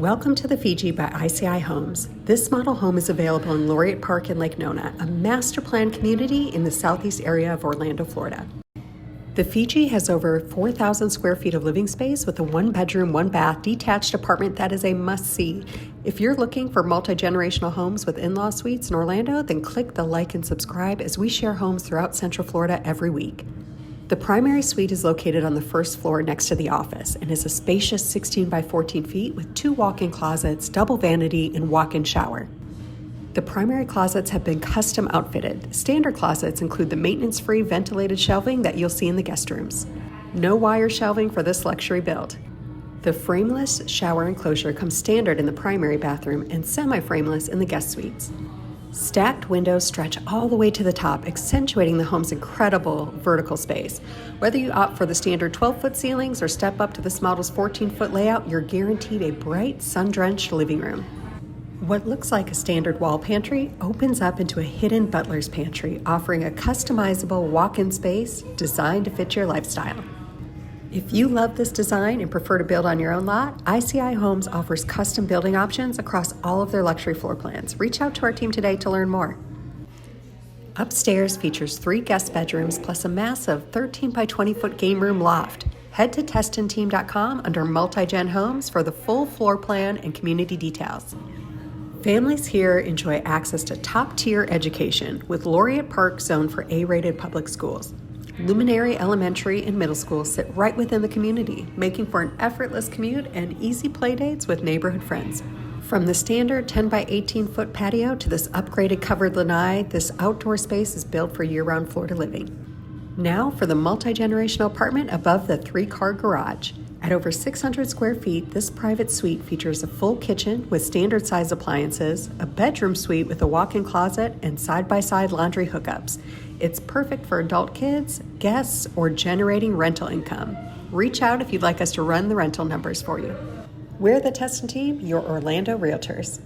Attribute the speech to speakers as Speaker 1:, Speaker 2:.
Speaker 1: Welcome to the Fiji by ICI Homes. This model home is available in Laureate Park in Lake Nona, a master planned community in the southeast area of Orlando, Florida. The Fiji has over 4,000 square feet of living space with a one-bedroom, one-bath detached apartment that is a must-see. If you're looking for multi-generational homes with in-law suites in Orlando, then click the like and subscribe as we share homes throughout Central Florida every week. The primary suite is located on the first floor next to the office and is a spacious 16 by 14 feet with 2 walk-in closets, double vanity, and walk-in shower. The primary closets have been custom outfitted. Standard closets include the maintenance-free ventilated shelving that you'll see in the guest rooms. No wire shelving for this luxury build. The frameless shower enclosure comes standard in the primary bathroom and semi-frameless in the guest suites. Stacked windows stretch all the way to the top, accentuating the home's incredible vertical space. Whether you opt for the standard 12-foot ceilings or step up to this model's 14-foot layout, you're guaranteed a bright, sun-drenched living room. What looks like a standard wall pantry opens up into a hidden butler's pantry, offering a customizable walk-in space designed to fit your lifestyle. If you love this design and prefer to build on your own lot, ICI Homes offers custom building options across all of their luxury floor plans. Reach out to our team today to learn more. Upstairs features 3 guest bedrooms plus a massive 13 by 20 foot game room loft. Head to testinteam.com under Multi-Gen Homes for the full floor plan and community details. Families here enjoy access to top-tier education with Laureate Park zoned for A-rated public schools. Luminary Elementary and Middle School sit right within the community, making for an effortless commute and easy play dates with neighborhood friends. From the standard 10 by 18 foot patio to this upgraded covered lanai, this outdoor space is built for year-round Florida living. Now for the multi-generational apartment above the 3-car garage. At over 600 square feet, this private suite features a full kitchen with standard size appliances, a bedroom suite with a walk-in closet, and side-by-side laundry hookups. It's perfect for adult kids, guests, or generating rental income. Reach out if you'd like us to run the rental numbers for you. We're the Testin Team, your Orlando Realtors.